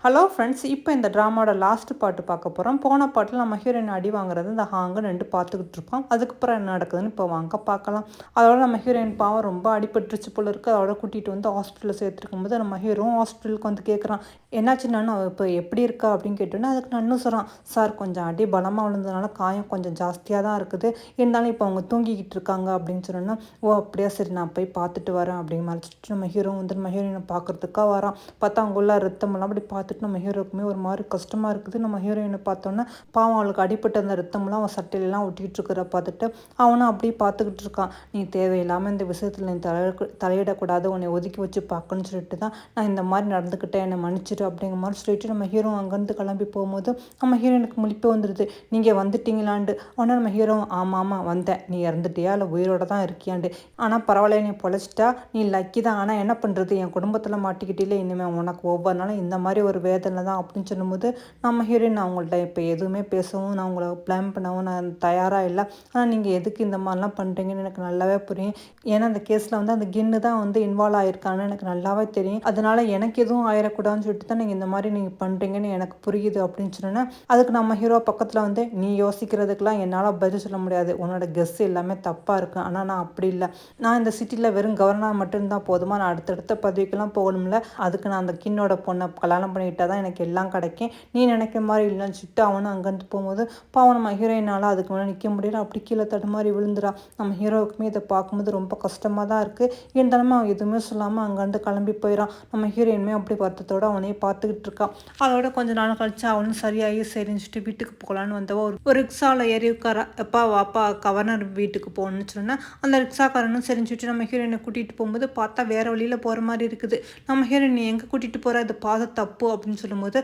Hello friends, இப்போ இந்த ட்ராமாவோட last பாட்டு பார்க்க போகிறோம். போன பாட்டில் நம்ம ஹீரோயின் அடி வாங்குறது இந்த ஹாங்கு 2 பார்த்துக்கிட்டு இருக்கோம். அதுக்கப்புறம் என்ன நடக்குதுன்னு இப்போ வாங்க பார்க்கலாம். அதோட நம்ம ஹீரோயின் பாவம் ரொம்ப அடிபட்டுருச்சு போல இருக்குது. அதோட கூட்டிகிட்டு வந்து ஹாஸ்பிட்டலில் சேர்த்துருக்கும்போது நம்ம ஹீரோவும் ஹாஸ்பிட்டலுக்கு வந்து கேட்குறான், என்னாச்சு நானும் இப்போ எப்படி இருக்கா அப்படின்னு கேட்டோன்னே, அதுக்கு நான் சொல்கிறான், சார் கொஞ்சம் அடி பலமாக விழுந்ததுனால காயம் கொஞ்சம் ஜாஸ்தியாக தான் இருக்குது, இருந்தாலும் இப்போ அவங்க தூங்கிக்கிட்டு இருக்காங்க அப்படின்னு சொன்னோன்னா, ஓ அப்படியா, சரி நான் போய் பார்த்துட்டு வரேன் அப்படின்னு மறைச்சிட்டு நம்ம ஹீரோ வந்து நம்ம ஹீரோயினை பார்க்குறதுக்காக வரான். பார்த்தா அவங்க உள்ள ரத்தமெல்லாம் அப்படி பார்த்துட்டு நம்ம ஹீரோக்குமே ஒரு மாதிரி கஷ்டமாக இருக்குது. நம்ம ஹீரோயினை பார்த்தோன்னே பாவம் அவளுக்கு அடிப்பட்ட அந்த ரத்தமெல்லாம் அவன் சட்டையிலலாம் ஒட்டிக்கிட்டு இருக்கிற பார்த்துட்டு அவனும் அப்படியே பார்த்துக்கிட்டு இருக்கான். நீ தேவையில்லாமல் இந்த விஷயத்தில் நீ தலையிடக்கூடாது, உன்னை ஒதுக்கி வச்சு பார்க்கணும்னு சொல்லிட்டு தான் நான் இந்த மாதிரி நடந்துக்கிட்டேன், என்னை மன்னிச்சிட்டு அப்படிங்கிற மாதிரி சொல்லிட்டு நம்ம ஹீரோ அங்கேருந்து கிளம்பி போகும்போது நம்ம ஹீரோயினுக்கு முழிப்பு வந்துடுது. நீங்கள் வந்துட்டீங்களாண்டு. உடனே நம்ம ஹீரோ, ஆமாம் ஆமாம் வந்தேன், நீ இறந்துட்டியா இல்லை உயிரோட தான் இருக்கியாண்டு, ஆனால் பரவாயில்ல நீ பொழைச்சிட்டா, நீ லக்கி தான், ஆனால் என்ன பண்ணுறது, என் குடும்பத்தில் மாட்டிக்கிட்டே, இனிமேல் உனக்கு ஒவ்வொரு நாளும் இந்த மாதிரி ஒரு வேதனை தான் அப்படின்னு சொல்லும்போது நம்ம ஹீரோயின் அவங்கள்ட்ட இப்போ எதுவுமே பேசவும் நான் உங்களை ப்ளான் பண்ணவும் நான் தயாராக இல்லை, ஆனால் நீங்கள் எதுக்கு இந்த மாதிரிலாம் பண்ணுறீங்கன்னு எனக்கு நல்லாவே புரியும். ஏன்னா அந்த கேஸில் வந்து அந்த கின்னு தான் வந்து இன்வால்வ் ஆகிருக்கான்னு எனக்கு நல்லாவே தெரியும், அதனால எனக்கு எதுவும் ஆயிடக்கூடாதுன்னு சொல்லிட்டு தான் நீங்கள் இந்த மாதிரி நீங்கள் பண்ணுறீங்கன்னு எனக்கு புரியுது அப்படின்னு சொன்னேன்னா, அதுக்கு நம்ம ஹீரோ பக்கத்தில் வந்து நீ யோசிக்கிறதுக்கெலாம் என்னால் பதில் சொல்ல முடியாது, உன்னோட கெஸ் எல்லாமே தப்பாக இருக்குது, ஆனால் நான் அப்படி இல்லை, நான் இந்த சிட்டியில் வெறும் கவர்னர் மட்டும்தான் போதுமா, நான் அடுத்தடுத்த பதவிக்கெல்லாம் போகணும்ல, அதுக்கு நான் அந்த கின்னோட பொண்ணை கல்யாணம் பண்ணிக்கிட்டா தான் எனக்கு எல்லாம் கிடைக்கும், நீ நினைக்கிற மாதிரி இல்லைன்னு சொல்லிட்டு அவனும் அங்கேருந்து போகும்போது பாவம் நம்ம ஹீரோயினால் அதுக்கு மேலே நிற்க முடியல, அப்படி கீழே தடுமாறி விழுந்துடா. நம்ம ஹீரோவுக்குமே இதை பார்க்கும்போது ரொம்ப கஷ்டமாக தான் இருக்குது, இருந்தாலுமே அவன் எதுவுமே சொல்லாமல் அங்கேருந்து கிளம்பி போயிடான். நம்ம ஹீரோயினுமே அப்படி வருத்தத்தோடு அவனையே பார்த்துக்கிட்டு இருக்கான். அதோட கொஞ்சம் நாள் கழிச்சு அவனும் சரியாகி சரின்னு சொல்லிட்டு வீட்டுக்கு போகலான்னு வந்தவோ ஒரு ரிக்ஷாவில் ஏறி உட்காரா. எப்பா வாப்பா கவர்னர் வீட்டுக்கு போகணுன்னு சொன்னால் அந்த ரிக்ஷாக்காரனும் சரின்னு சொல்லிட்டு நம்ம ஹீரோயினை கூட்டிகிட்டு போகும்போது பார்த்தா வேறு வழியில் போகிற மாதிரி இருக்குது. நம்ம ஹீரோயின் நீ எங்கே கூட்டிகிட்டு போகிற, இது பாதை தப்பு அப்படின்னு சொல்லும்போது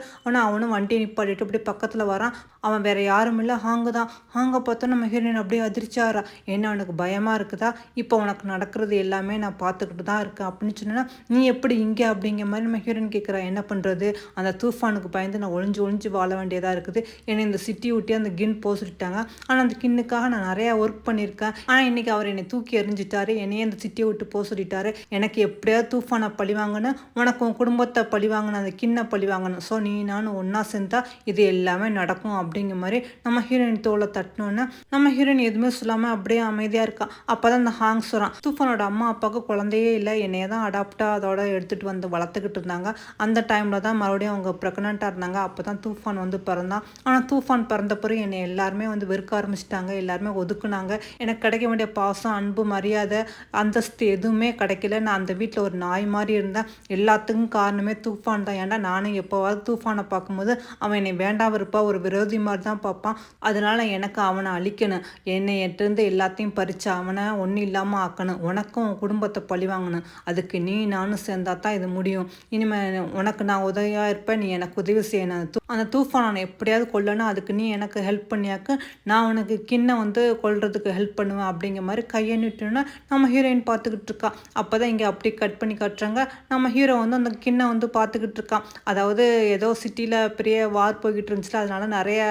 அவனும் வண்டியை நிப்பாட்டிட்டு அப்படி பக்கத்தில் வரான். அவன் வேறு யாரும் இல்லை, ஹாங்கு தான். ஹாங்கை பார்த்தா நம்ம ஹீரோயின் அப்படியே அதிர்ச்சியாரா. என்ன அவனுக்கு பயமாக இருக்குதா, இப்போ உனக்கு நடக்கிறது எல்லாமே நான் பார்த்துக்கிட்டு தான் இருக்கேன் அப்படின்னு சொன்னா, நீ எப்படி இங்கே அப்படிங்கிற மாதிரி நம்ம ஹீரோயின் கேட்குறா. என்ன பண்ணுறது, அந்த தூஃபானுக்கு பயந்து நான் ஒளிஞ்சு வாழ வேண்டியதாக இருக்குது, என்னை இந்த சிட்டி விட்டு அந்த கின் போக சொல்லிட்டாங்க, ஆனால் அந்த கின்னுக்காக நான் நிறையா ஒர்க் பண்ணியிருக்கேன், ஆனால் இன்றைக்கி அவர் என்னை தூக்கி எறிஞ்சிட்டாரு, என்னையே அந்த சிட்டியை விட்டு போக சொல்லிட்டாரு, எனக்கு எப்படியாவது தூஃபானை பழி வாங்கணும், உனக்கு உன் குடும்பத்தை பழி வாங்கணும், அந்த கின்னை பழி வாங்கணும், ஸோ நீ நானும் ஒன்றா சேர்ந்தா இது எல்லாமே நடக்கும் அப்படிங்கிற மாதிரி நம்ம ஹீரோயின் தோலை தட்டினோன்னே நம்ம ஹீரோயின் எதுவுமே சொல்லாமல் அப்படியே அமைதியாக இருக்கா. அப்போ தான் அந்த ஹாங் சொல்கிறான், தூஃபானோட அம்மா அப்பாவுக்கு குழந்தையே இல்லை, என்னைய தான் அடாப்டாக அதோட எடுத்துகிட்டு வந்து வளர்த்துக்கிட்டு இருந்தாங்க, அந்த டைமில் தான் மறுபடியும் அவங்க ப்ரெக்னெண்ட்டாக இருந்தாங்க, அப்போ தான் தூஃபான் வந்து பிறந்தான், ஆனால் தூஃபான் பிறந்த பிறகு என்னை எல்லாருமே வந்து வெறுக்க ஆரம்பிச்சிட்டாங்க, எல்லாருமே ஒதுக்குனாங்க, எனக்கு கிடைக்க வேண்டிய பாசம் அன்பு மரியாதை அந்தஸ்து எதுவுமே கிடைக்கல, நான் அந்த வீட்டில் ஒரு நாய் மாதிரி இருந்தேன், எல்லாத்துக்கும் காரணமே தூஃபான் தான். ஏன்டா நானும் எப்போவாவது தூஃபானை பார்க்கும்போது அவன் என்னை வேண்டாம் இருப்பா, ஒரு விரோதி மாதிரி தான் பார்ப்பான், அதனால் எனக்கு அவனை அழிக்கணும், என்னை எட்டிருந்து எல்லாத்தையும் பறித்து அவனை ஒன்றும் இல்லாமல் ஆக்கணும், உனக்கும் உன் குடும்பத்தை பழி வாங்கணும், அதுக்கு நீ நானும் சேர்ந்தா தான் இது முடியும், இனிமேல் உனக்கு நான் உதவியாக இருப்பேன், நீ எனக்கு உதவி செய்யணும், அந்த தூஃபான் அவனை எப்படியாவது கொல்லணும், அதுக்கு நீ எனக்கு ஹெல்ப் பண்ணியாக்கு, நான் உனக்கு கின்னை வந்து கொல்றதுக்கு ஹெல்ப் பண்ணுவேன் அப்படிங்கிற மாதிரி கையை நிட்டுன்னா நம்ம ஹீரோயின் பார்த்துக்கிட்டு இருக்கா. அப்போ தான் இங்கே அப்படி கட் பண்ணி காட்டுறாங்க, நம்ம ஹீரோ வந்து அந்த கின்னை வந்து பார்த்துக்கிட்டு இருக்கான். அதாவது ஏதோ சிட்டியில் பெரிய வார் போய்கிட்டு இருந்துச்சுல, அதனால நிறைய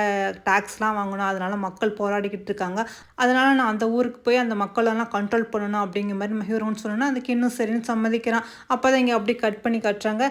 டேக்ஸ்லாம் வாங்கணும், அதனால மக்கள் போராடிக்கிட்டு இருக்காங்க, அதனால நான் அந்த ஊருக்கு போய் அந்த மக்களெல்லாம் கண்ட்ரோல் பண்ணணும் அப்படிங்கிற மாதிரி நம்ம ஹீரோன்னு சொன்னோன்னா அந்த கின்னும் சரின்னு சம்மதிக்கிறான். அப்போ தான் இங்கே அப்படி கட் பண்ணி காட்டுறாங்க,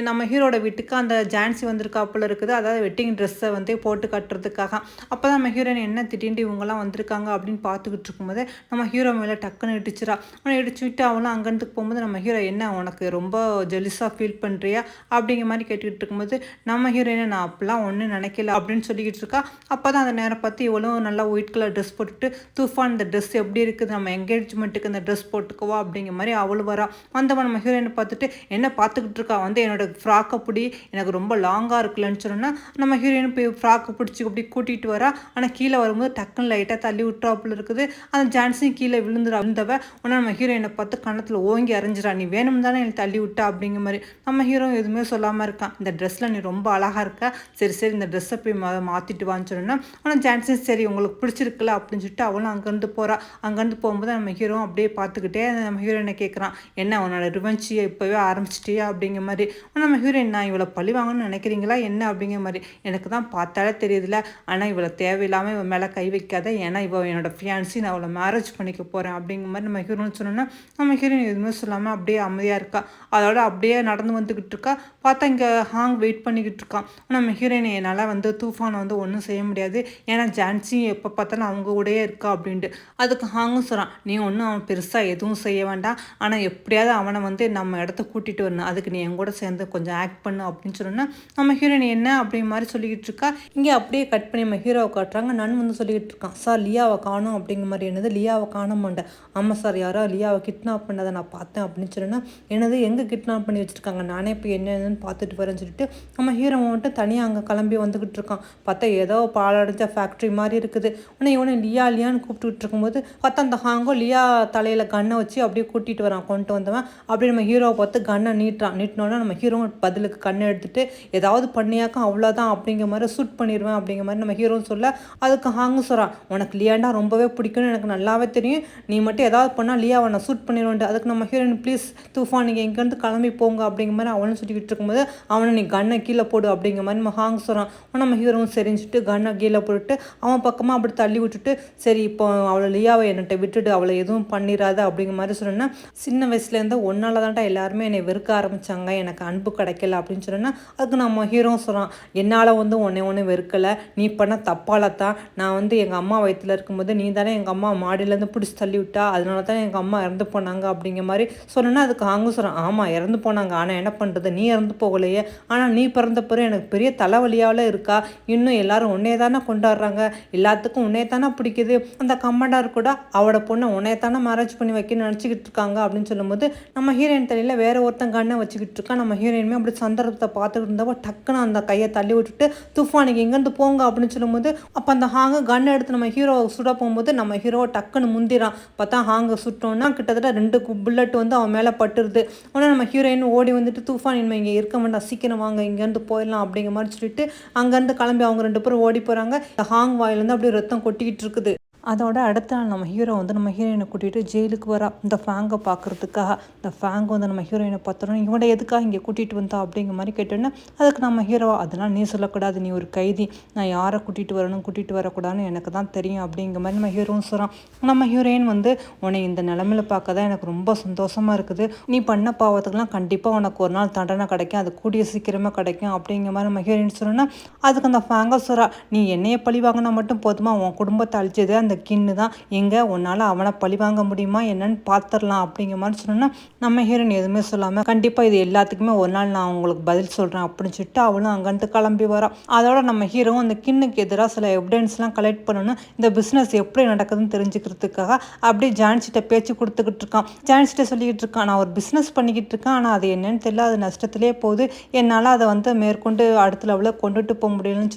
நம்ம ஹீரோட வீட்டுக்கு அந்த ஜான்சி வந்திருக்காப்புல இருக்குது, அதாவது வெட்டிங் ட்ரெஸ்ஸை வந்து போட்டு கட்டுறதுக்காக. அப்போ தான் நம்ம ஹீரோயின் என்ன திடீர்னு இவங்கெல்லாம் வந்திருக்காங்க அப்படின்னு பார்த்துக்கிட்டு இருக்கும்போது நம்ம ஹீரோ மேலே டக்குன்னு இடிச்சிடா. அவனை இடிச்சு விட்டு அவனும் அங்கேருந்து போகும்போது நம்ம ஹீரோ என்ன உனக்கு ரொம்ப ஜெலிஸாக ஃபீல் பண்ணுறியா அப்படிங்கிற மாதிரி கேட்டுக்கிட்டு இருக்கும்போது நம்ம ஹீரோயினை நான் அப்படிலாம் ஒன்றும் நினைக்கல அப்படின்னு சொல்லிக்கிட்டு இருக்கா. அப்போ தான் அந்த நேரம் பார்த்து இவ்வளோ நல்லா ஒயிட் கலர் ட்ரெஸ் போட்டுட்டு தூஃபான் இந்த ட்ரெஸ் எப்படி இருக்குது, நம்ம என்கேஜ்மெண்ட்டுக்கு இந்த ட்ரெஸ் போட்டுக்குவா அப்படிங்கிற மாதிரி அவளும் வரா. வந்தவன் நம்ம ஹீரோயினை பார்த்துட்டு என்ன பார்த்துக்கிட்டு இருக்கா, வந்து என்னோட ஃப்ராக்கை பிடி, எனக்கு ரொம்ப லாங்காக இருக்குல்லன்னு சொன்னோன்னா நம்ம ஹீரோயின் போய் ஃப்ராக்கை பிடிச்சி அப்படி கூட்டிகிட்டு வரா. ஆனால் கீழே வரும்போது டக்குன்னு லைட்டாக தள்ளி விட்டுறாப்புல இருக்குது, அந்த ஜான்ஸையும் கீழே விழுந்தவ உடனே நம்ம ஹீரோயினை பார்த்து கன்னத்தில் ஓங்கி அரைஞ்சிடா, நீ வேணும் தானே எனக்கு தள்ளி விட்டா அப்படிங்கிற மாதிரி. நம்ம ஹீரோ எதுவுமே சொல்லாமல் இருக்கான், இந்த ட்ரெஸ்ஸில் நீ ரொம்ப அழகாக இருக்க, சரி இந்த ட்ரெஸ்ஸை போய் மாற்றிட்டு வான்னு சொன்னோன்னா ஆனால் ஜான்ஸும் சரி உங்களுக்கு பிடிச்சிருக்குல்ல அப்படின்னு சொல்லிட்டு அவளும் அங்கேருந்து போகிறா. அங்கேருந்து போகும்போது நம்ம ஹீரோ அப்படியே பார்த்துக்கிட்டே நம்ம ஹீரோயினை கேட்குறான், என்ன உன்னோட ரிவெஞ்சியை இப்போவே ஆரம்பிச்சிட்டியா அப்படிங்கிற மாதிரி. நம்ம ஹீரோயின் நான் இவளை பழி வாங்கணும்னு நினைக்கிறீங்களா என்ன அப்படிங்கிற மாதிரி, எனக்கு தான் பார்த்தாலே தெரியுதுல, ஆனால் இவளை தேவையில்லாமல் இவன் மேலே கை வைக்காத, ஏன்னா இவள் என்னோட ஃபியான்சி, நான் அவளை மேரேஜ் பண்ணிக்க போகிறேன் அப்படிங்கிற மாதிரி நம்ம ஹீரோன்னு சொன்னோன்னா நம்ம ஹீரோயின் எதுவுமே சொல்லாமல் அப்படியே அமைதியாக இருக்கா. அதோட அப்படியே நடந்து வந்துக்கிட்டு இருக்கா. பார்த்தா பார்த்தா இங்கே ஹாங் வெயிட் பண்ணிக்கிட்டு இருக்கான். நம்ம ஹீரோயின் என்னால் வந்து தூஃபானை வந்து ஒன்றும் செய்ய முடியாது, ஏன்னா ஜான்சி எப்போ பார்த்தாலும் அவங்க கூடயே இருக்கா அப்படின்ட்டு. அதுக்கு ஹாங்கும் சொல்கிறான், நீ ஒன்றும் அவன் பெருசாக எதுவும் செய்ய வேண்டாம், ஆனால் எப்படியாவது அவனை வந்து நம்ம இடத்த கூட்டிகிட்டு வரணும், அதுக்கு நீ என் கூட சேர்ந்து கொஞ்சம் ஆக்ட் பண்ணு அப்படின்னு சொன்னோன்னா நம்ம ஹீரோயின் என்ன அப்படி மாதிரி சொல்லிக்கிட்டு இருக்கா. இங்கே அப்படியே கட் பண்ணி நம்ம ஹீரோவை காட்டுறாங்க. நான் வந்து சொல்லிக்கிட்டு இருக்கான், சார் லியாவை காணும் அப்படிங்கிற மாதிரி. என்னது லியாவை காண மாட்டேன்? ஆமாம் சார், யாரோ லியாவை கிட்னாப் பண்ணதை நான் பார்த்தேன் அப்படின்னு சொன்னேன்னா, என்னது எங்கே கிட்னாப் பண்ணி வச்சுருக்காங்க, நானே இப்போ என்னன்னு பார்த்துட்டு வரேன்னு சொல்லிட்டு நம்ம ஹீரோ மட்டும் தனியாக அங்கே கிளம்பி வந்துக்கிட்டு இருக்கான். பார்த்தா ஏதோ பாலடைஞ்ச ஃபேக்ட்ரி மாதிரி இருக்குது. உடனே இவனை லியா லியான்னு கூப்பிட்டுக்கிட்டு இருக்கும்போது பார்த்தா அந்த ஹாங்கோ லியா தலையில் கண்ணை வச்சு அப்படியே கூட்டிகிட்டு வரான். கொண்டு வந்தவன் அப்படியே நம்ம ஹீரோவை பார்த்து கண்ணை நீட்டினோன்னா நம்ம ஹீரோ பதிலுக்கு கண்ணை எடுத்துகிட்டு ஏதாவது பண்ணியாக்கும் அவ்வளோதான் அப்படிங்கிற மாதிரி ஷூட் பண்ணிடுவேன் அப்படிங்கிற மாதிரி நம்ம ஹீரோன்னு சொல்ல, அதுக்கு ஹாங்கும் சொல்கிறான், உனக்கு லியாண்டா ரொம்பவே பிடிக்கும்னு எனக்கு நல்லாவே தெரியும், நீ மட்டும் ஏதாவது பண்ணால் லியாவை நான் ஷூட் பண்ணிடுவேன். அதுக்கு நம்ம ஹீரோயின், ப்ளீஸ் தூஃபான் நீங்கள் எங்கேருந்து கிளம்பி போங்க அப்படிங்கிற மாதிரி அவனும் சொல்லிக்கிட்டு இருக்கும்போது, அவனை நீ கண்ணை கீழே போடு அப்படிங்கிற மாதிரி நம்ம ஹாங் சொல்கிறான். நம்ம ஹீரோவும் சரிஞ்சுட்டு கண்ணை கீழே போட்டுட்டு அவன் பக்கமாக அப்படி தள்ளி விட்டுட்டு, சரி இப்போ அவளை லியாவை என்கிட்ட விட்டுட்டு அவளை எதுவும் பண்ணிடாத அப்படிங்கிற மாதிரி சொன்னேன்னா, சின்ன வயசுலேருந்து ஒன்னால தான்டா எல்லாருமே என்னை வெறுக்க ஆரம்பித்தாங்க, எனக்கு அன்பு கிடைக்கல அப்படின்னு சொன்னேன்னா, அதுக்கு நம்ம ஹீரோவும் சொல்கிறான், என்னால் வந்து ஒன்று வெறுக்கலை, நீ பண்ண தப்பால தான் நான் வந்து எங்கள் அம்மா வயிற்றில் இருக்கும்போது நீ தானே எங்கள் அம்மா மாடியிலேருந்து பிடிச்சி தள்ளி விட்டா, அதனால தான் எங்கள் அம்மா இறந்து போனாங்க அப்படிங்கிற மாதிரி சொன்னேன்னா, அதுக்கு ஹாங்கும் சொல்கிறான், ஆமாம் இறந்து போனாங்க, ஆனால் என்ன பண்ணுறது, நீ இறந்து போகலையே, ஆனால் நீ பிறந்த பிறகு எனக்கு பெரிய தலைவலியாவில் இருக்கா, இன்னும் எல்லாரும் உன்னையே தானே கொண்டாடுறாங்க, எல்லாத்துக்கும் உன்னையே தானே பிடிக்குது, அந்த கமாண்டர் கூட அவளோட பொண்ணை உன்னையே தானே மேரேஜ் பண்ணி வைக்க நினச்சிக்கிட்டு இருக்காங்க அப்படின்னு சொல்லும்போது, நம்ம ஹீரோயின் தலையில் வேற ஒருத்தன் கண்ணை வச்சுக்கிட்டு இருக்கா. நம்ம ஹீரோயினுமே அப்படி சந்தர்ப்பத்தை பார்த்துக்கிட்டு இருந்தப்போ டக்குன்னு அந்த கையை தள்ளி விட்டுட்டு, தூஃபானுக்கு இங்கேருந்து போங்க அப்படின்னு சொல்லும்போது, அப்போ அந்த ஹாங்கை கண்ணை எடுத்து நம்ம ஹீரோவை சுட போகும்போது நம்ம ஹீரோவை டக்குன்னு முந்திரான். பார்த்தா ஹாங்கை சுட்டோன்னா கிட்டத்தட்ட 2 புல்லட் வந்து அவன் மேலே பட்டுருது. உடனே நம்ம ஹீரோயின் ஓடி வந்துட்டு, தூஃபான் இனிமேல் இங்கே இருக்க வேண்டாம், சீக்கிரம் வாங்க இங்கேருந்து போயிடலாம் அப்படிங்கிற மாதிரி சொல்லிட்டு அங்கேருந்து கிளம்பி அவங்க 2 பேரும் ஓடி போகிறாங்க. ஹாங் வாயிலேருந்து அப்படியே ரத்தம் கொட்டிக்கிட்டு இருக்குது. அதோட அடுத்த நாள் நம்ம ஹீரோ வந்து நம்ம ஹீரோயினை கூட்டிகிட்டு ஜெயிலுக்கு வரா, இந்த ஃபேங்கை பார்க்குறதுக்காக. இந்த ஃபேங் வந்து நம்ம ஹீரோயினை பார்த்தோன்னா, இவனை எதுக்காக இங்கே கூட்டிகிட்டு வந்தா அப்படிங்கிற மாதிரி கேட்டோன்னா, அதுக்கு நம்ம ஹீரோவா, அதெல்லாம் நீ சொல்லக்கூடாது, நீ ஒரு கைதி, நான் யாரை கூட்டிகிட்டு வரணும் கூட்டிகிட்டு வரக்கூடாதுன்னு எனக்கு தான் தெரியும் அப்படிங்கிற மாதிரி நம்ம ஹீரோவும் சொல்கிறான். நம்ம ஹீரோயின் வந்து, உன்னை இந்த நிலமையில பார்க்க தான் எனக்கு ரொம்ப சந்தோஷமாக இருக்குது, நீ பண்ண பாவத்துக்கெல்லாம் கண்டிப்பாக உனக்கு ஒரு நாள் தண்டனை கிடைக்கும், அது கூடிய சீக்கிரமாக கிடைக்கும் அப்படிங்கிற மாதிரி நம்ம ஹீரோயின் சொன்னோன்னா, அதுக்கு அந்த ஃபேங்கை சொல்கிறா, நீ என்னையை பழி வாங்கினா மட்டும் போதுமா, உன் குடும்பத்தை அழிச்சது அந்த கின்னு தான், எங்கே உன்னால் அவனை பழி வாங்க முடியுமா என்னன்னு பார்த்துடலாம் அப்படிங்கிற மாதிரி சொன்னோன்னா, நம்ம ஹீரோயின் எதுவுமே சொல்லாமல், கண்டிப்பாக இது எல்லாத்துக்குமே ஒரு நாள் நான் உங்களுக்கு பதில் சொல்கிறேன் அப்படின்னு சொல்லிட்டு அவளும் அங்கேருந்து கிளம்பி வரான். அதோட நம்ம ஹீரோவும் அந்த கின்னுக்கு எதிராக சில எவிடன்ஸ்லாம் கலெக்ட் பண்ணணும், இந்த பிஸ்னஸ் எப்படி நடக்குதுன்னு தெரிஞ்சுக்கிறதுக்காக அப்படியே ஜான்சிட்ட பேச்சு கொடுத்துக்கிட்டு இருக்கான். ஜான்சிட்ட சொல்லிக்கிட்டு இருக்கான், நான் ஒரு பிஸ்னஸ் பண்ணிக்கிட்டு இருக்கேன், ஆனால் அது என்னன்னு தெரியல, அது நஷ்டத்திலே போகுது, என்னால் அதை வந்து மேற்கொண்டு அடுத்த லெவலில் கொண்டுட்டு போக முடியலன்னு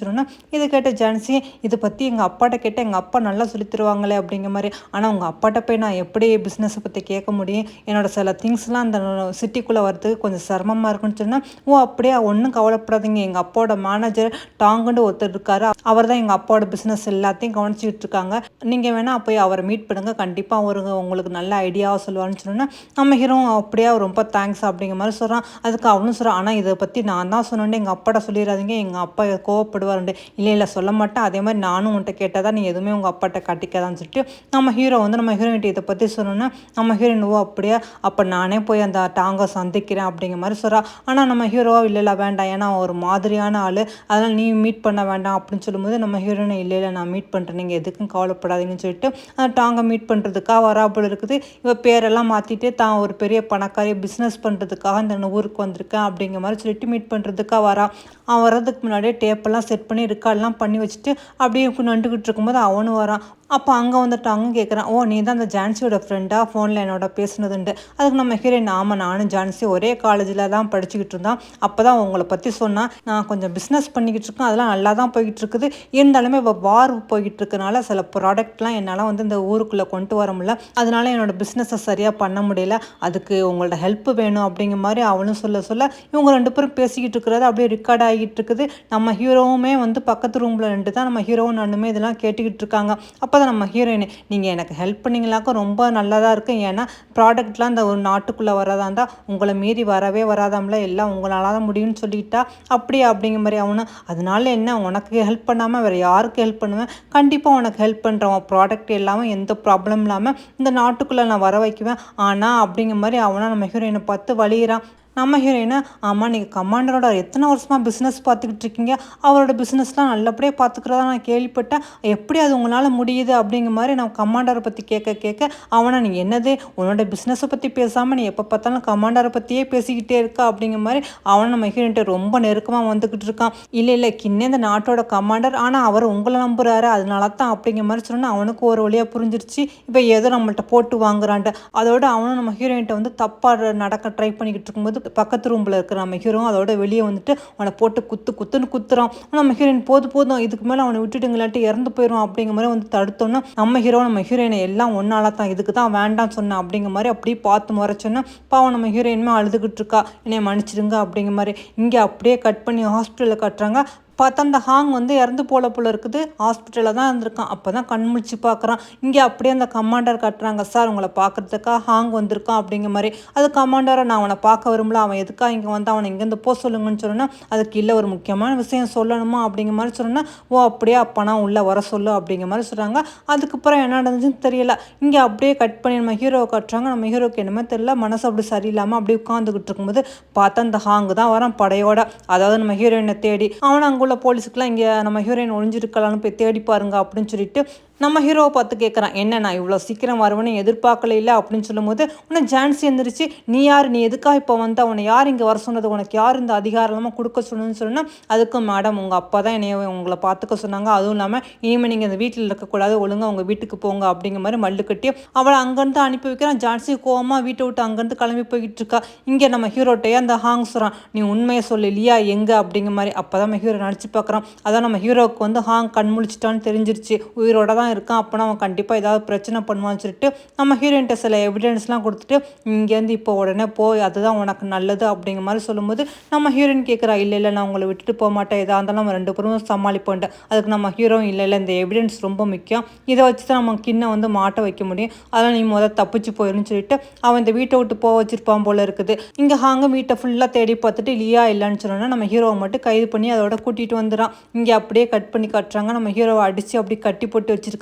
சொன்னோன்னா, இதை கேட்ட ஜான்சி, இதை பற்றி எங்கள் அப்பாட்ட கேட்டால் எங்கள் அப்பா நல்லா சொல்லி தருவாங்களே அப்படிங்கிற மாதிரி, ஆனால் உங்கள் அப்பாட்ட போய் நான் எப்படி பிஸ்னஸை பற்றி கேட்க முடியும், என்னோட சில திங்ஸ்லாம் அந்த சிட்டிக்குள்ளே வரதுக்கு கொஞ்சம் சிரமமாக இருக்குன்னு சொன்னால், ஓ அப்படியே ஒன்றும் கவலைப்படாதீங்க, எங்கள் அப்பாவோட மேனேஜர் டாங்குன்னு ஒருத்தர் இருக்காரு, அவர் தான் எங்கள் அப்பாவோட பிஸ்னஸ் எல்லாத்தையும் கவனிச்சிக்கிட்டு இருக்காங்க, நீங்கள் வேணால் போய் அவரை மீட் பண்ணுங்கள், கண்டிப்பாக அவருக்கு உங்களுக்கு நல்ல ஐடியாவாக சொல்லுவான்னு சொன்னால், நம்ம ஹீரோ அப்படியே ரொம்ப தேங்க்ஸ் அப்படிங்கிற மாதிரி சொல்கிறான். அதுக்கு அவனும் சொல்கிறான், ஆனால் இதை பற்றி நான் தான் சொன்னேன், எங்கள் அப்பாட்ட சொல்லிடாதீங்க, எங்கள் அப்பா கோவப்படுவாருண்டு. இல்லை சொல்ல மாட்டேன், அதே மாதிரி நானும் உன்கிட்ட கேட்டால் தான் நீ எதுவுமே உங்கள் அப்பாட்ட காட்டிக்காதான்னு சொல்லிட்டு நம்ம ஹீரோ வந்து நம்ம ஹீரோயின்ட்ட இதை பற்றி சொன்னோன்னா, நம்ம ஹீரோயின் ஓ அப்படியே, அப்போ நானே போய் அந்த டாங்கை சந்திக்கிறேன் அப்படிங்கிற மாதிரி சொல்கிறா. ஆனால் நம்ம ஹீரோவா இல்லை வேண்டாம், ஏன்னா ஒரு மாதிரியான ஆள், அதனால் நீ மீட் பண்ண வேண்டாம் அப்படின்னு சொல்லும்போது, நம்ம ஹீரோயினை இல்லை நான் மீட் பண்ணுறேன், நீங்கள் எதுக்கும் கவலைப்படாதீங்கன்னு சொல்லிட்டு அந்த டாங்கை மீட் பண்ணுறதுக்காக வராப்புல இருக்குது. இவ பேரெல்லாம் மாற்றிட்டு தான் ஒரு பெரிய பணக்காரி, பிஸ்னஸ் பண்ணுறதுக்காக இந்த ஊருக்கு வந்திருக்கேன் அப்படிங்கிற மாதிரி சொல்லிட்டு மீட் பண்ணுறதுக்காக வரா. அவன் வர்றதுக்கு முன்னாடியே டேப்பெல்லாம் செட் பண்ணி ரெக்கார்ட்லாம் பண்ணி வச்சுட்டு அப்படியே நண்டுக்கிட்டு இருக்கும்போது அவனும் வரான். அப்போ அங்கே வந்துட்டாங்க கேட்குறான், ஓ நீ தான் அந்த ஜான்சியோட ஃப்ரெண்டாக ஃபோனில் என்னோட பேசுனதுண்டு. அதுக்கு நம்ம ஹீரோயின், ஆமாம் நானும் ஜான்சி ஒரே காலேஜில் தான் படிச்சுக்கிட்டு இருந்தோம், அப்போ தான் உங்களை பற்றி சொன்னால், நான் கொஞ்சம் பிஸ்னஸ் பண்ணிக்கிட்டு இருக்கேன், அதெல்லாம் நல்லா தான் போய்கிட்டு இருக்குது, இருந்தாலுமே இப்போ வார் போய்கிட்டு இருக்கனால சில ப்ராடக்ட்லாம் என்னால் வந்து இந்த ஊருக்குள்ளே கொண்டு வர முடியல, அதனால என்னோடய பிஸ்னஸை சரியாக பண்ண முடியல, அதுக்கு உங்களோட ஹெல்ப் வேணும் அப்படிங்கிற மாதிரி அவனும் சொல்ல இவங்க 2 பேரும் பேசிக்கிட்டு இருக்கிறது அப்படியே ரெக்கார்ட் ஆகிட்டு இருக்குது. நம்ம ஹீரோவுமே வந்து பக்கத்து ரூமில் நின்று தான் நம்ம ஹீரோவும் நானுமே இதெல்லாம் கேட்டுக்கிட்டு இருக்காங்க. அப்போ நம்ம ஹீரோயின், நீங்கள் எனக்கு ஹெல்ப் பண்ணிங்களாக்க ரொம்ப நல்லதாக இருக்கும், ஏன்னா ப்ராடக்ட்லாம் இந்த ஒரு நாட்டுக்குள்ளே வரதா இருந்தால் உங்களை மீறி வரவே வராதாம்ல, எல்லாம் உங்களால் தான் முடியும்னு சொல்லிட்டா, அப்படியே அப்படிங்கிற மாதிரி அவனு, அதனால என்ன உனக்கு ஹெல்ப் பண்ணாமல் வேறு யாருக்கு ஹெல்ப் பண்ணுவேன், கண்டிப்பாக உனக்கு ஹெல்ப் பண்ணுறேன், ப்ராடக்ட் எல்லாமே எந்த ப்ராப்ளம் இல்லாமல் இந்த நாட்டுக்குள்ளே நான் வர வைக்குவேன், ஆனால் அப்படிங்கிற மாதிரி அவனா நம்ம ஹீரோயினை பார்த்து வழியிறான். நம்ம ஹீரோயினா, ஆமா நீங்கள் கமாண்டரோட எத்தனை வருஷமாக பிஸ்னஸ் பார்த்துக்கிட்டு இருக்கீங்க, அவரோட பிஸ்னஸ்லாம் நல்லபடியாக பார்த்துக்கிறதா நான் கேள்விப்பட்டேன், எப்படி அது உங்களால் முடியுது அப்படிங்கிற மாதிரி நான் கமாண்டரை பற்றி கேட்க கேட்க அவனை நீ என்னது உன்னோட பிஸ்னஸை பற்றி பேசாமல் நீ எப்போ பார்த்தாலும் கமாண்டரை பற்றியே பேசிக்கிட்டே இருக்கா அப்படிங்கிற மாதிரி அவனை நம்ம ஹீரோயின்ட்ட ரொம்ப நெருக்கமாக வந்துக்கிட்டு இருக்கான். இல்லை இல்லை கின்னே இந்த நாட்டோட கமாண்டர், ஆனால் அவர் உங்களை நம்புறாரு அதனால தான் அப்படிங்கிற மாதிரி சொன்னால் அவனுக்கு ஒரு வழியாக புரிஞ்சிருச்சு இப்போ ஏதோ நம்மள்ட்ட போட்டு வாங்குறான்ட்டு. அதோட அவனும் நம்ம ஹீரோயின்ட்ட வந்து தப்பாக நடக்க ட்ரை பண்ணிக்கிட்டு இருக்கும்போது பக்கத்து ரூமில் இருக்கிற நம்ம ஹீரோ அதோட வெளியே வந்துட்டு அவனை போட்டு குத்துன்னு குத்துறான். நம்ம ஹீரோயின் போதும் இதுக்கு மேலே அவனை விட்டுட்டுங்களாட்டி இறந்து போயிடும் அப்படிங்கிற மாதிரி வந்து தடுத்தோன்னா நம்ம ஹீரோயினை எல்லாம் ஒன்னால தான் இதுக்கு தான் வேண்டாம்னு சொன்னேன் அப்படிங்கிற மாதிரி அப்படியே பார்த்து முறைச்சோன்னா பாவம் நம்ம ஹீரோயினுமே அழுதுகிட்டு இருக்கா, என்னை மன்னிச்சிடுங்க அப்படிங்கிற மாதிரி. இங்கே அப்படியே கட் பண்ணி ஹாஸ்பிட்டலில் கட்டுறாங்க. பார்த்தா அந்த ஹாங் வந்து இறந்து போல இருக்குது, ஹாஸ்பிட்டலில் தான் இருந்திருக்கான். அப்போ தான் கண் முழிச்சு பார்க்குறான். இங்கே அப்படியே அந்த கமாண்டர் கட்டுறாங்க, சார் உங்களை பார்க்குறதுக்காக ஹாங் வந்திருக்கான் அப்படிங்கிற மாதிரி. அது கமாண்டரை நான் அவனை பார்க்க விரும்பல, அவன் எதுக்காக இங்கே வந்து அவனை இங்கேருந்து போக சொல்லுங்கன்னு சொன்னா அதுக்கு இல்லை ஒரு முக்கியமான விஷயம் சொல்லணுமா அப்படிங்கிற மாதிரி சொன்னா ஓ அப்படியே அப்போனா உள்ளே வர சொல்லு அப்படிங்கிற மாதிரி சொல்கிறாங்க. அதுக்கப்புறம் என்ன நடந்துச்சுன்னு தெரியல. இங்கே அப்படியே கட் பண்ணி நம்ம ஹீரோவை கட்டுறாங்க. நம்ம ஹீரோக்கு என்னமே தெரியல, மனசு அப்படி சரியில்லாமல் அப்படியே உட்காந்துக்கிட்டு இருக்கும்போது பார்த்தா அந்த ஹாங்கு தான் வரான் படையோட, அதாவது நம்ம ஹீரோயினை தேடி. அவனை அங்கே போலீஸுக்குலாம் இங்கே நம்ம ஹீரோயின் ஒழிஞ்சிருக்கலான்னு போய் தேடி பாருங்க அப்படின்னு சொல்லிட்டு நம்ம ஹீரோவை பார்த்து கேட்குறான், என்ன நான் இவ்வளோ சீக்கிரம் வருவேன்னு எதிர்பார்க்கல இல்லை அப்படின்னு சொல்லும்போது உன்னை ஜான்சி எழுந்திரிச்சு நீ யார், நீ எதுக்காக இப்போ வந்து அவனை யார் இங்கே வர சொன்னது, உனக்கு யார் இந்த அதிகாரமாக கொடுக்க சொன்னதுன்னு சொன்னால் அதுக்கும் மேடம் உங்கள் அப்பா தான் என்னை உங்களை பார்த்துக்க சொன்னாங்க, அதுவும் இல்லாமல் இனிமேல் நீங்கள் இந்த வீட்டில் இருக்கக்கூடாது, ஒழுங்காக உங்கள் வீட்டுக்கு போங்க அப்படிங்கிற மாதிரி மல்லு கட்டி அவளை அங்கேருந்து அனுப்பி வைக்கிறான். ஜான்சி கோவமாக வீட்டை விட்டு அங்கேருந்து கிளம்பி போய்கிட்டு இருக்கா. இங்கே நம்ம ஹீரோட்டையே அந்த ஹாங் சொல்கிறான், நீ உண்மையை சொல்லு இல்லையா எங்கே அப்படிங்கிற மாதிரி. அப்போ தான் நம்ம ஹீரோ நினச்சி பார்க்குறான், அதான் நம்ம ஹீரோவுக்கு வந்து ஹாங் கண் முழிச்சிட்டான்னு தெரிஞ்சிருச்சு, உயிரோட தான் இருக்கான், அப்போனா அவன் கண்டிப்பாக ஏதாவது பிரச்சனை பண்ணுவான்னு சொல்லிட்டு நம்ம ஹீரோயின்ட்ட சில எவிடன்ஸ்லாம் கொடுத்துட்டு இங்கேருந்து இப்போ உடனே போய் அதுதான் உனக்கு நல்லது அப்படிங்கிற மாதிரி சொல்லும்போது நம்ம ஹீரோயின் கேட்குறா, இல்லை நான் உங்களை விட்டுட்டு போக மாட்டேன், எதாக இருந்தாலும் நம்ம 2 பேரும் சமாளிப்போன்ட்டு. அதுக்கு நம்ம ஹீரோ இல்லை இந்த எவிடன்ஸ் ரொம்ப முக்கியம், இதை வச்சு தான் நம்ம கிண்ணை வந்து மாட்ட வைக்க முடியும், அதெல்லாம் நீ முதல்ல தப்பிச்சு போயிடுன்னு சொல்லிட்டு அவன் இந்த வீட்டை விட்டு போக வச்சிருப்பான் போல இருக்குது. இங்கே ஹாங்க வீட்டை ஃபுல்லாக தேடி பார்த்துட்டு இல்லையா இல்லைன்னு சொன்னோன்னா நம்ம ஹீரோவை மட்டும் கைது பண்ணி அதோட கூட்டிகிட்டு வந்துடான். இங்கே அப்படியே கட் பண்ணி கட்டுறாங்க. நம்ம ஹீரோவை அடித்து அப்படி கட்டி போட்டு வச்சுருக்காங்க.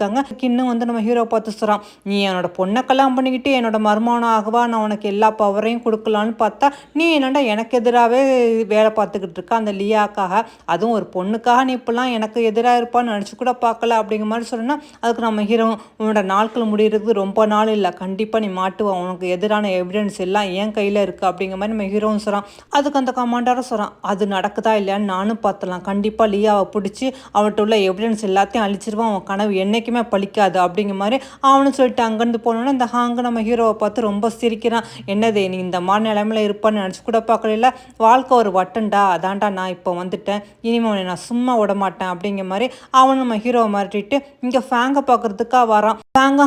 இன்னும் வந்து நம்ம ஹீரோ பார்த்து சொல்கிறான், நீ என்னோட பொண்ணை கல்யாணம் பண்ணிக்கிட்டு என்னோட மருமகனாக ஆகவா, நான் உனக்கு எல்லா பவரையும் கொடுக்கலான்னு பார்த்தா நீ என்னடா எனக்கு எதிராகவே வேலை பார்த்துக்கிட்டு இருக்க அந்த லியாக்காக, அதுவும் ஒரு பொண்ணுக்காக நீ இப்பெல்லாம் எனக்கு எதிராக இருப்பான்னு நினச்சி கூட பார்க்கல அப்படிங்கிற மாதிரி சொன்னா அதுக்கு நம்ம ஹீரோ உன்னோட நாட்கள் முடிகிறது ரொம்ப நாள் இல்லை, கண்டிப்பாக நீ மாட்டுவா, உனக்கு எதிரான எவிடன்ஸ் எல்லாம் என் கையில் இருக்குது அப்படிங்கிற மாதிரி நம்ம ஹீரோவும் சொல்கிறான். அதுக்கு அந்த கமாண்டரும் சொல்கிறான், அது நடக்குதா இல்லையான்னு நானும் பார்த்தலாம், கண்டிப்பாக லியாவை பிடிச்சி அவன்கிட்ட உள்ள எவிடன்ஸ் எல்லாத்தையும் அழிச்சிருவான், அவன் கனவு என்றைக்குமே பழிக்காது அப்படிங்கிற மாதிரி அவனு சொல்லிட்டு அங்கேருந்து போனோன்னா இந்த ஹாங்கு நம்ம ஹீரோவை பார்த்து ரொம்ப சிரிக்கிறான். என்னது நீ இந்த மாதிரி நிலைமையில இருப்பான்னு நினச்சி கூட பார்க்கல, வாழ்க்கை ஒரு வட்டண்டா, அதான்டா நான் இப்போ வந்துட்டேன், இனிமேல் நான் சும்மா விட மாட்டேன் அப்படிங்கிற மாதிரி அவன் நம்ம ஹீரோவை மாட்டிட்டு இங்கே ஃபேங்கை பார்க்குறதுக்காக வரான்.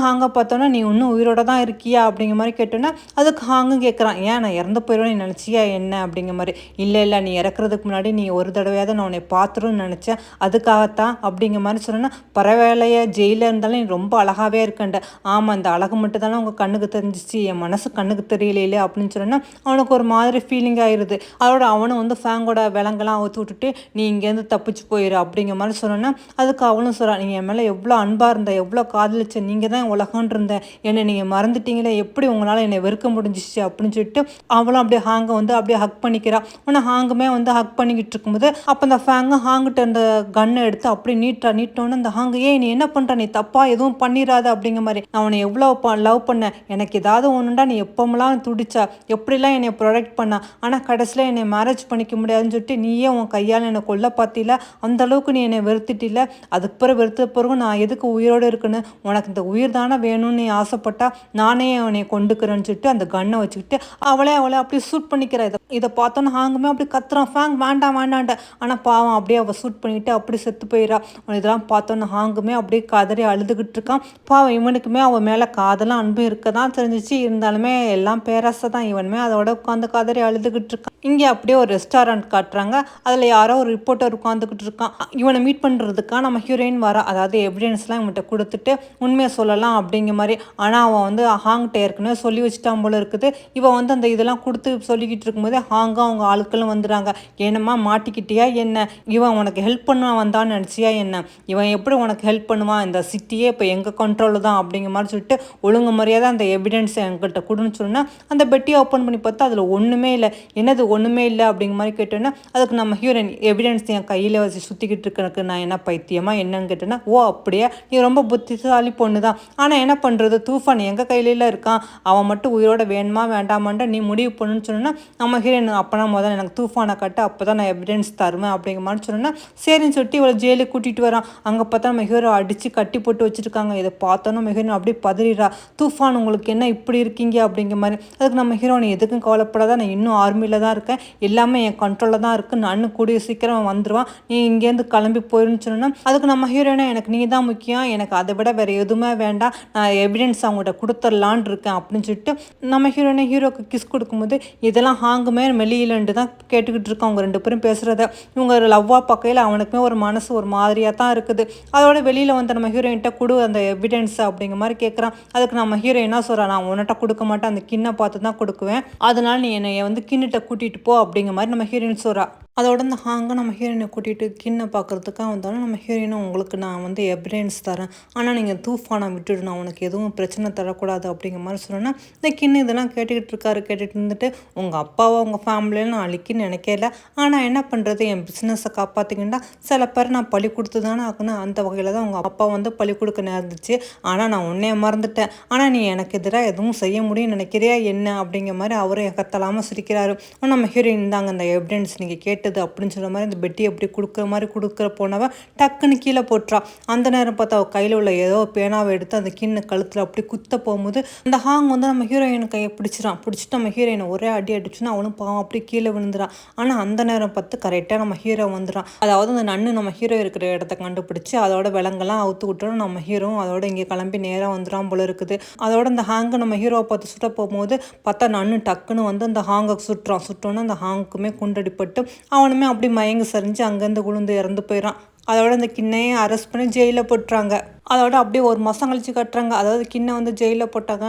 ஹாங்கை பார்த்தோன்னா நீ இன்னும் உயிரோட தான் இருக்கியா அப்படிங்கிற மாதிரி கேட்டோன்னா அதுக்கு ஹாங்கும் கேட்குறான், ஏன் நான் இறந்து போயிடுவேன் நீ நினச்சியா என்ன அப்படிங்கிற மாதிரி. இல்லை நீ இறக்குறதுக்கு முன்னாடி நீ ஒரு தடவையாவது நான் உன்னை பார்த்துருன்னு நினச்சேன், அதுக்காகத்தான் அப்படிங்கிற மாதிரி சொன்னேன்னா பரவாயில்லைய ஜெயிலில் இருந்தாலும் நீ ரொம்ப அழகாகவே இருக்கண்ட, ஆமாம் இந்த அழகு மட்டும் தானே உங்கள் கண்ணுக்கு தெரிஞ்சிச்சு, என் மனசு கண்ணுக்கு தெரியலையே அப்படின்னு சொன்னா அவனுக்கு ஒரு மாதிரி ஃபீலிங் ஆயிடுது. அதோட அவனும் வந்து ஃபேங்கோட விலங்கெல்லாம் அவுத்து விட்டுட்டு நீ இங்கேருந்து தப்பிச்சு போயிடு அப்படிங்கிற மாதிரி சொன்னோன்னா அதுக்கு அவனும் சொல்கிறான், நீங்கள் என் மேலே எவ்வளோ அன்பாக இருந்த, எவ்வளோ காதலிச்ச, நீங்கள் தான் உலகம்னு இருந்தேன், என்னை நீங்கள் மறந்துட்டீங்களே, எப்படி உங்களால் என்னை வெறுக்க முடிஞ்சிச்சு அப்படின்னு சொல்லிட்டு அவளும் அப்படியே ஹாங்கை வந்து அப்படியே ஹக் பண்ணிக்கிறான். ஆனால் ஹாங்குமே வந்து ஹக் பண்ணிக்கிட்டு இருக்கும்போது அப்போ அந்த ஃபேங்கு ஹாங்கிட்ட அந்த கன்னை எடுத்து அப்படி நீட்டோன்னு அந்த ஹாங்கு நீ என்ன பண்ணுற, நீ தப்பாக எதுவும் பண்ணிடாத அப்படிங்கிற மாதிரி, நான் உன்னை எவ்வளோ லவ் பண்ணேன், எனக்கு ஏதாவது ஒன்றுண்டா நீ எப்போமெல்லாம் துடிச்சா, எப்படிலாம் என்னை ப்ரொடெக்ட் பண்ண, ஆனால் கடைசியில் என்னை மேரேஜ் பண்ணிக்க முடியாதுன்னு சொல்லிட்டு நீயே உன் கையால் என்னை கொல்ல பார்த்தில, அந்தளவுக்கு நீ என்னை வெறுத்துட்டில, அதுக்கு பிறகு வெறுத்த பிறகு நான் எதுக்கு உயிரோடு இருக்குன்னு, உனக்கு இந்த உயிர் தானே வேணும்னு நீ ஆசைப்பட்டா நானே உன்னை கொண்டுக்கிறேன்னு சொல்லிட்டு அந்த கன்னை வச்சுக்கிட்டு அவளை அப்படியே சூட் பண்ணிக்கிற. இதை பார்த்தோன்னா ஹாங்குமே அப்படி கத்துறான், ஃபேங் வேண்டான்ட்ட, ஆனால் பாவம் அப்படியே அவள் சூட் பண்ணிக்கிட்டு அப்படி செத்து போயிடா. இதெல்லாம் பார்த்தோன்னா ஹாங்குமே அப்படியே கதறி அழுதுகிட்டு இருக்கான். பாவம் இவனுக்குமே அவன் மேலே காதெல்லாம் அன்பு இருக்க தான் தெரிஞ்சிச்சு, இருந்தாலுமே எல்லாம் பேராசை தான், இவனுமே அதோட உட்காந்து கதறி அழுதுகிட்டு இருக்கான். இங்கே அப்படியே ஒரு ரெஸ்டாரண்ட் காட்டுறாங்க, அதில் யாரோ ஒரு ரிப்போர்ட்டர் உட்காந்துக்கிட்டு இருக்கான். இவனை மீட் பண்ணுறதுக்காக நம்ம ஹீரோயின் வரா, அதாவது எவிடன்ஸ்லாம் இவன்கிட்ட கொடுத்துட்டு உண்மையை சொல்லலாம் அப்படிங்கிற மாதிரி. ஆனால் அவன் வந்து ஹாங்கிட்ட ஏற்கனவே சொல்லி வச்சுட்டான் போல இருக்குது. இவன் வந்து அந்த இதெல்லாம் கொடுத்து சொல்லிக்கிட்டு இருக்கும்போதே ஹாங்கும் அவங்க ஆட்களும் வந்துடுறாங்க. என்னம்மா மாட்டிக்கிட்டியா என்ன, இவன் உனக்கு ஹெல்ப் பண்ண வந்தான்னு நினச்சியா என்ன, இவன் எப்படி உனக்கு ஹெல்ப் பண்ணுவான், அந்த சிட்டியே இப்போ எங்கள் கண்ட்ரோலில் தான் அப்படிங்கிற மாதிரி சொல்லிட்டு ஒழுங்கு மரியாதை அந்த எவிடன்ஸ் எங்கள்கிட்ட கொடுன்னு சொன்னால் அந்த பெட்டியை ஓப்பன் பண்ணி பார்த்தா அதில் ஒன்றுமே இல்லை. என்னது ஒன்றுமே இல்லை அப்படிங்கிற மாதிரி கேட்டோன்னா அதுக்கு நம்ம ஹீரோயின் எவிடன்ஸ் என் கையில் வச்சு சுற்றிக்கிட்டு இருக்கஎனக்கு நான் என்ன பைத்தியமா என்னன்னு கேட்டேன்னா, ஓ அப்படியே நீ ரொம்ப புத்திசாலி பொண்ணு தான், ஆனால் என்ன பண்ணுறது தூஃபான் எங்கள் கையில இருக்கான், அவன் மட்டும் உயிரோட வேணுமா வேண்டாமான்ட்டு நீ முடிவு பண்ணுன்னு சொன்னா நம்ம ஹீரோயின் அப்போனா முதல்ல எனக்கு தூஃபானை கட்ட அப்போ தான் நான் எவிடன்ஸ் தருவேன் அப்படிங்கிற மாதிரி சொன்னேன்னா சரின்னு சொல்லிட்டு இவளை ஜெயிலுக்கு கூட்டிகிட்டு வரான். அங்கே பார்த்தா நம்ம ஹீரோ அடித்து கட்டி போட்டு வச்சுருக்காங்க. இதை பார்த்தோன்னா நம்ம ஹீரோயின் அப்படியே பதறிடுறா. தூஃபான் உங்களுக்கு என்ன இப்படி இருக்கீங்க அப்படிங்கிற மாதிரி. அதுக்கு நம்ம ஹீரோயின் எதுக்கும் கவலைப்படாத, நான் இன்னும் ஆர்மியில் தான் இருக்கேன், எல்லாமே என் கண்ட்ரோலில் தான் இருக்குது, நான் கூடிய சீக்கிரம் வந்துடுவான், நீ இங்கேருந்து கிளம்பி போயிருன்னு சொன்னா அதுக்கு நம்ம ஹீரோயினா எனக்கு நீ தான் முக்கியம், எனக்கு அதை விட வேறு எதுவுமே வேண்டாம், நான் எவிடன்ஸ் அவங்கள்ட்ட கொடுத்துடலான் இருக்கேன் அப்படின்னு சொல்லிட்டு நம்ம ஹீரோயினை ஹீரோக்கு கிஸ் கொடுக்கும்போது இதெல்லாம் ஹாங்குமே மெல்லியிலன்ட்டு தான் கேட்டுக்கிட்டு இருக்கோம். அவங்க ரெண்டு பேரும் பேசுகிறத இவங்க லவ்வாக பார்க்கையில் அவனுக்குமே ஒரு மனசு ஒரு மாதிரியாக தான் இருக்குது. அதோட வெளியில் வந்து நம்ம ஹீரோயின்கிட்ட கொடு அந்த எவிடன்ஸ் அப்படிங்கிற மாதிரி கேட்குறான். அதுக்கு நம்ம ஹீரோயினா சொல்கிறான், நான் உன்னிட்ட கொடுக்க மாட்டேன், அந்த கிண்ணை பார்த்து தான் கொடுக்குவேன், அதனால நீ என்னை வந்து கிண்ணிட்ட கூட்டிகிட்டு போ அப்படிங்கிற மாதிரி நம்ம ஹீரோயின் சொல்கிறா. அதோட இந்த ஹாங்கை நம்ம ஹீரோயினை கூட்டிகிட்டு கிண்ணை பார்க்குறதுக்காக வந்தாலும் நம்ம ஹீரோயினும் உங்களுக்கு நான் வந்து எவிடன்ஸ் தரேன், ஆனால் நீங்கள் தூஃபானை விட்டுடு, நான் உனக்கு எதுவும் பிரச்சனை தரக்கூடாது அப்படிங்கிற மாதிரி சொன்னேன்னா இந்த கிண்ணு இதெல்லாம் கேட்டுட்டு இருந்துட்டு உங்கள் அப்பாவை உங்கள் ஃபேமிலியில் நான் அழிக்கின்னு நினைக்கல, ஆனால் என்ன பண்ணுறது என் பிஸ்னஸை காப்பாற்றிக்கிட்டா சில பேர் நான் பழி கொடுத்து தானே ஆகணும், அந்த வகையில் தான் உங்கள் அப்பா வந்து பழி கொடுக்க நேர்ந்துச்சு, ஆனால் நான் உன்னைய மறந்துட்டேன், ஆனால் நீ எனக்கு எதிராக எதுவும் செய்ய முடியும்னு நினைக்கிறியா என்ன அப்படிங்கிற மாதிரி அவரை கத்தலாமல் சிரிக்கிறாரு. நம்ம ஹீரோயின் தாங்க அந்த எவிடன்ஸ் நீங்கள் கேட்டு அப்படின்னு சொல்ற மாதிரி இந்த பெட்டி எப்படி கொடுக்குற மாதிரி கொடுக்குற போனவ டக்குன்னு கீழே போட்டுறா. அந்த நேரம் பார்த்தா அவள் கையில் உள்ள ஏதோ பேனாவை எடுத்து அந்த கிண்ண கழுத்தில் அப்படி குத்த போகும்போது அந்த ஹாங் வந்து நம்ம ஹீரோயின் கையை பிடிச்சிட்டு நம்ம ஹீரோயினை ஒரே அடி அடிச்சுன்னா அவனும் பாவம் அப்படி கீழே விழுந்துறான். ஆனால் அந்த நேரம் பார்த்து கரெக்டாக நம்ம ஹீரோ வந்துடான். அதாவது அந்த நன்னு நம்ம ஹீரோ இருக்கிற இடத்த கண்டுபிடிச்சி அதோட விலங்கெல்லாம் அவுத்து விட்டோம். நம்ம ஹீரோ அதோட இங்கே கிளம்பி நேராக வந்துடான் போல இருக்குது. அதோட அந்த ஹாங்கை நம்ம ஹீரோவை பார்த்து சுட்ட போகும்போது பார்த்தா நன்னு டக்குன்னு வந்து அந்த ஹாங்கை சுட்டோன்னு அந்த ஹாங்குக்குமே குண்டடிப்பட்டு அவனுமே அப்படி மயங்கி சரிஞ்சு அங்கேருந்து விழுந்து இறந்து போயிடான். அதோட அந்த கிண்ணையை அரெஸ்ட் பண்ணி ஜெயிலில் போட்டுறாங்க. அதோட அப்படியே ஒரு மாதம் கழிச்சு கட்டுறாங்க. அதாவது கிண்ணை வந்து ஜெயிலில் போட்டாங்க,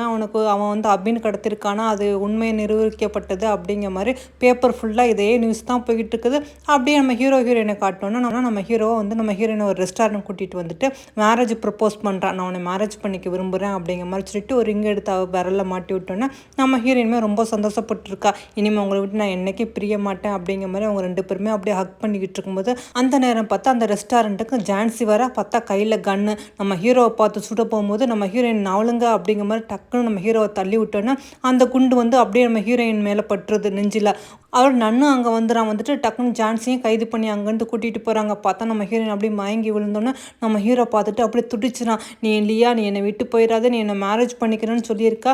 அவன் வந்து அபின் கடத்திருக்கானா அது உண்மையை நிரூபிக்கப்பட்டது அப்படிங்கிற மாதிரி பேப்பர் ஃபுல்லாக இதே நியூஸ் தான் போய்கிட்டு இருக்குது. அப்படியே நம்ம ஹீரோயினை காட்டோன்னா நம்ம ஹீரோவை வந்து நம்ம ஹீரோயினை ஒரு ரெஸ்டாரண்ட் கூட்டிகிட்டு வந்துட்டு மேரேஜ் ப்ரப்போஸ் பண்ணுறான், நான் உன்னை மேரேஜ் பண்ணிக்க விரும்புகிறேன் அப்படிங்கிற மாதிரி சொல்லிட்டு ஒரு ரிங் எடுத்து விரலில் மாட்டி விட்டோன்னா நம்ம ஹீரோயினுமே ரொம்ப சந்தோஷப்பட்டுருக்கா. இனிமேல் உங்களை விட்டு நான் என்னைக்கு பிரிய மாட்டேன் அப்படிங்கிற மாதிரி அவங்க ரெண்டு பேருமே அப்படியே ஹக் பண்ணிக்கிட்டு இருக்கும்போது அந்த நேரம் பார்த்தா அந்த ரெஸ்டாரண்ட்டுக்கு ஜான்சி வர பார்த்தா கையில் கன்று நம்ம ஹீரோவை பார்த்து சுட போகும்போது நம்ம ஹீரோயின் நவளுங்க அப்படிங்கிற மாதிரி டக்குன்னு நம்ம ஹீரோவை தள்ளி விட்டோன்னா அந்த குண்டு வந்து அப்படியே நம்ம ஹீரோயின் மேலே பட்டுறது நெஞ்சில். அவரோட நன்னு அங்கே வந்துட்டு டக்குன்னு ஜான்சியும் கைது பண்ணி அங்கேருந்து கூட்டிகிட்டு போகிறாங்க. பார்த்தா நம்ம ஹீரோயின் அப்படியே மயங்கி விழுந்தோன்னே நம்ம ஹீரோ பார்த்துட்டு அப்படியே துடிச்சுறான். நீ இல்லையா, நீ என்னை விட்டு போயிடாத, நீ என்னை மேரேஜ் பண்ணிக்கிறேன்னு சொல்லியிருக்கா,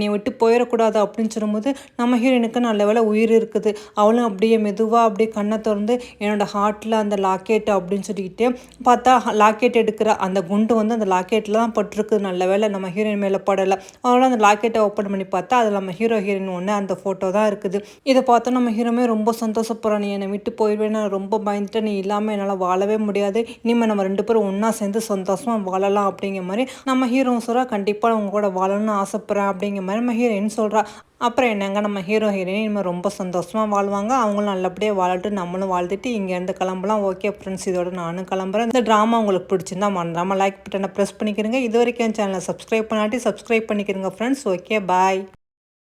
நீ விட்டு போயிடக்கூடாது அப்படின்னு சொல்லும்போது நம்ம ஹீரோயினுக்கு நல்ல வேலை உயிர் இருக்குது. அவளும் அப்படியே மெதுவாக அப்படியே கண்ணை திறந்து என்னோடய ஹார்ட்டில் அந்த லாக்கெட் அப்படின்னு சொல்லிக்கிட்டு பார்த்தா லாக்கெட் எடுக்கிற அந்த குண்டு வந்து அந்த லாக்கெட்டில் தான் பட்டிருக்குது. நல்ல வேலை நம்ம ஹீரோயின் மேலே படலை. அவளும் அந்த லாக்கெட்டை ஓப்பன் பண்ணி பார்த்தா அதில் நம்ம ஹீரோயின் ஒன்று அந்த ஃபோட்டோ தான் இருக்குது. இதை பார்த்து நம்ம ஹீரோமே ரொம்ப சந்தோஷப்படுறான். நீ என்னை விட்டு போயிடுவேன்னு ரொம்ப பயந்துட்டு, நீ இல்லாமல் என்னால் வாழவே முடியாது, இனிமேல் நம்ம ரெண்டு பேரும் ஒன்றா சேர்ந்து சந்தோஷமாக வாழலாம் அப்படிங்கிற மாதிரி நம்ம ஹீரோ சொல்கிறா. கண்டிப்பாக அவங்க கூட வாழணும்னு ஆசைப்பட்றேன் அப்படிங்கிற மாதிரி நம்ம ஹீரோயின் சொல்கிறா. அப்புறம் என்னங்க நம்ம ஹீரோயின் இனிமேல் ரொம்ப சந்தோஷமாக வாழ்வாங்க, அவங்களும் நல்லபடியாக வாழட்டு நம்மளும் வாழ்ந்துட்டு இங்கேருந்து கிளம்பலாம். ஓகே ஃப்ரெண்ட்ஸ், இதோட நானும் கிளம்புறேன். இந்த ட்ராமா உங்களுக்கு பிடிச்சிருந்தா மறந்துடாமல் லைக் பட்டனை ப்ரெஸ் பண்ணிக்கிறேங்க. இது வரைக்கும் என் சேனலை சப்ஸ்கிரைப் பண்ணிக்கிறேங்க ஃப்ரெண்ட்ஸ். Okay bye.